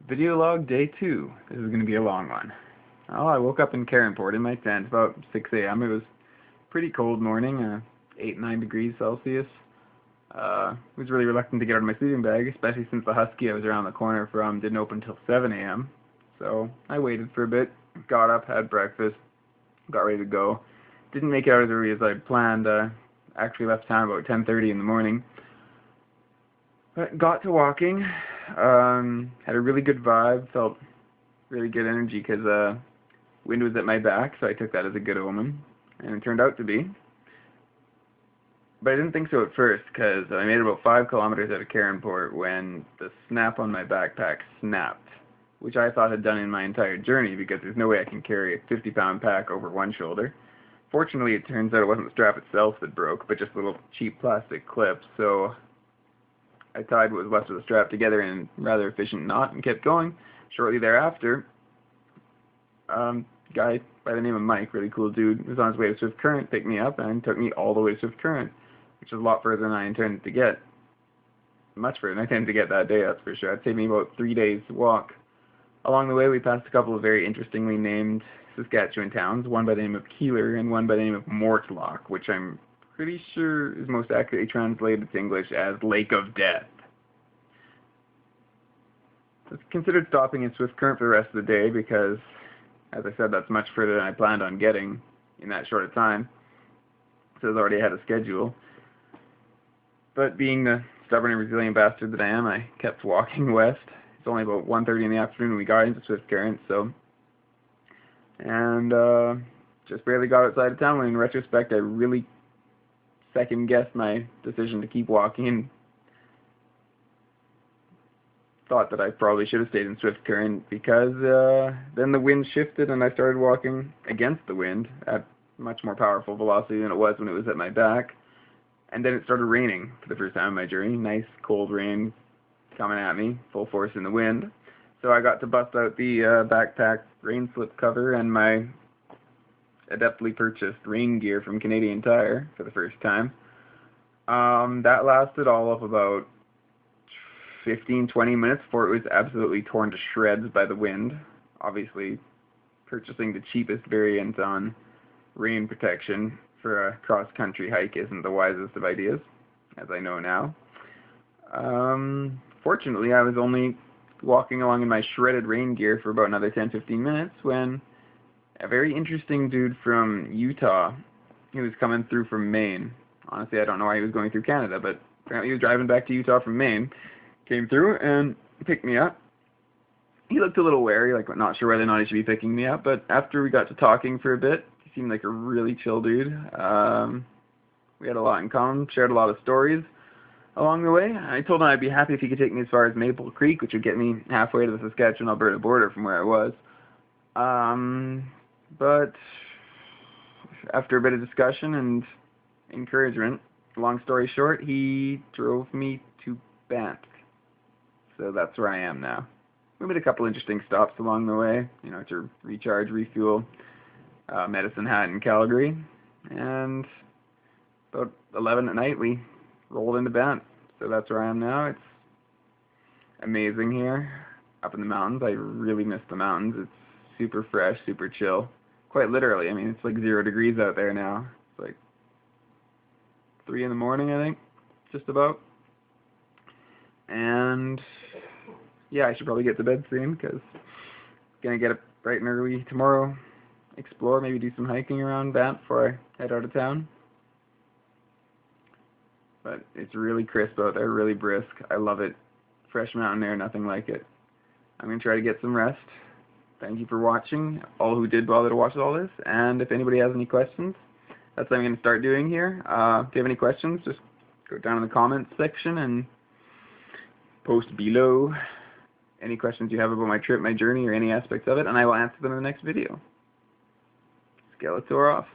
Video log day 2. This is going to be a long one. Well, I woke up in Carenport in my tent about 6 a.m. It was a pretty cold morning, 8-9 degrees Celsius. I was really reluctant to get out of my sleeping bag, especially since the husky I was around the corner from didn't open until 7 a.m. So I waited for a bit, got up, had breakfast, got ready to go. Didn't make it out as early as I'd planned. Actually left town about 10:30 in the morning. But got to walking. Had a really good vibe, felt really good energy because wind was at my back, so I took that as a good omen, and it turned out to be. But I didn't think so at first, because I made about 5 kilometers out of Carenport when the snap on my backpack snapped, which I thought had done in my entire journey, because there's no way I can carry a 50-pound pack over one shoulder. Fortunately, it turns out it wasn't the strap itself that broke, but just a little cheap plastic clip, so I tied what was left of the strap together in a rather efficient knot and kept going. Shortly thereafter, a guy by the name of Mike, really cool dude, was on his way to Swift Current, picked me up, and took me all the way to Swift Current, which is a lot further than I intended to get. Much further than I intended to get that day, that's for sure. It saved me about 3 days to walk. Along the way, we passed a couple of very interestingly named Saskatchewan towns, one by the name of Keeler and one by the name of Mortlock, which I'm pretty sure is most accurately translated to English as Lake of Death. I considered stopping in Swift Current for the rest of the day because, as I said, that's much further than I planned on getting in that short a time, so I was already ahead of schedule. But being the stubborn and resilient bastard that I am, I kept walking west. It's only about 1:30 in the afternoon when we got into Swift Current, and just barely got outside of town when, in retrospect, I really second-guessed my decision to keep walking and thought that I probably should have stayed in Swift Current, because then the wind shifted and I started walking against the wind at much more powerful velocity than it was when it was at my back. And then it started raining for the first time in my journey. Nice cold rain coming at me, full force in the wind. So I got to bust out the backpack rain slip cover and my adeptly purchased rain gear from Canadian Tire for the first time. That lasted all of about 15-20 minutes before it was absolutely torn to shreds by the wind. Obviously, purchasing the cheapest variant on rain protection for a cross-country hike isn't the wisest of ideas, as I know now. Fortunately, I was only walking along in my shredded rain gear for about another 10-15 minutes when a very interesting dude from Utah, he was coming through from Maine. Honestly, I don't know why he was going through Canada, but apparently he was driving back to Utah from Maine, came through and picked me up. He looked a little wary, like not sure whether or not he should be picking me up, but after we got to talking for a bit, he seemed like a really chill dude. We had a lot in common, shared a lot of stories along the way. I told him I'd be happy if he could take me as far as Maple Creek, which would get me halfway to the Saskatchewan-Alberta border from where I was. But after a bit of discussion and encouragement, long story short, he drove me to Banff. So that's where I am now. We made a couple interesting stops along the way, to recharge, refuel, Medicine Hat in Calgary, and about 11 at night we rolled into Banff. So that's where I am now. It's amazing here, up in the mountains. I really miss the mountains. It's super fresh, super chill. Quite literally, I mean, it's like 0 degrees out there now. It's like 3 in the morning, I think, just about. And yeah, I should probably get to bed soon, because I'm going to get up bright and early tomorrow, explore, maybe do some hiking around Banff before I head out of town. But it's really crisp out there, really brisk. I love it. Fresh mountain air, nothing like it. I'm going to try to get some rest. Thank you for watching, all who did bother to watch all this, and if anybody has any questions, that's what I'm going to start doing here. If you have any questions, just go down in the comments section and post below any questions you have about my trip, my journey, or any aspects of it, and I will answer them in the next video. Skeletor off.